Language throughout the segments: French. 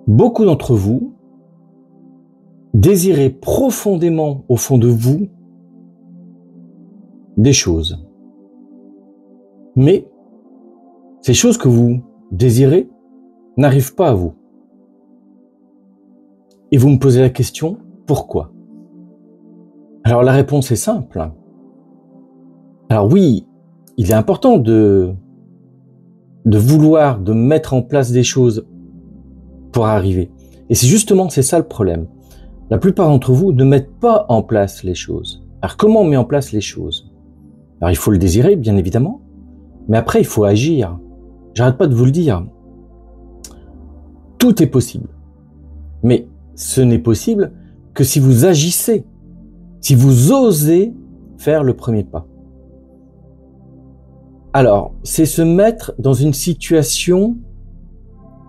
Beaucoup d'entre vous désirez profondément au fond de vous des choses. Mais ces choses que vous désirez n'arrivent pas à vous. Et vous me posez la question, pourquoi? Alors la réponse est simple. Alors oui, il est important de vouloir, de mettre en place des choses pour arriver. Et c'est ça le problème. La plupart d'entre vous ne mettent pas en place les choses. Alors comment on met en place les choses? Alors il faut le désirer, bien évidemment, mais après il faut agir. J'arrête pas de vous le dire. Tout est possible. Mais ce n'est possible que si vous agissez, si vous osez faire le premier pas. Alors, c'est se mettre dans une situation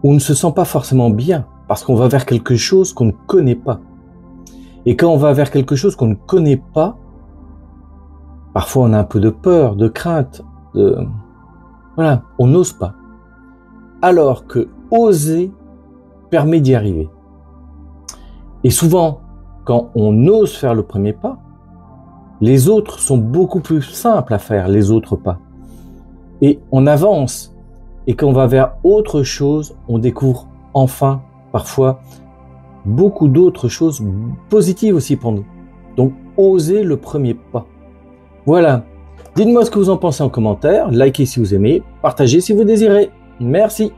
où on ne se sent pas forcément bien, parce qu'on va vers quelque chose qu'on ne connaît pas. Et quand on va vers quelque chose qu'on ne connaît pas, parfois on a un peu de peur, de crainte, voilà, on n'ose pas. Alors que oser permet d'y arriver. Et souvent, quand on ose faire le premier pas, les autres sont beaucoup plus simples à faire, les autres pas. Et on avance. Et quand on va vers autre chose, on découvre enfin, parfois, beaucoup d'autres choses positives aussi pour nous. Donc, osez le premier pas. Voilà. Dites-moi ce que vous en pensez en commentaire. Likez si vous aimez. Partagez si vous désirez. Merci.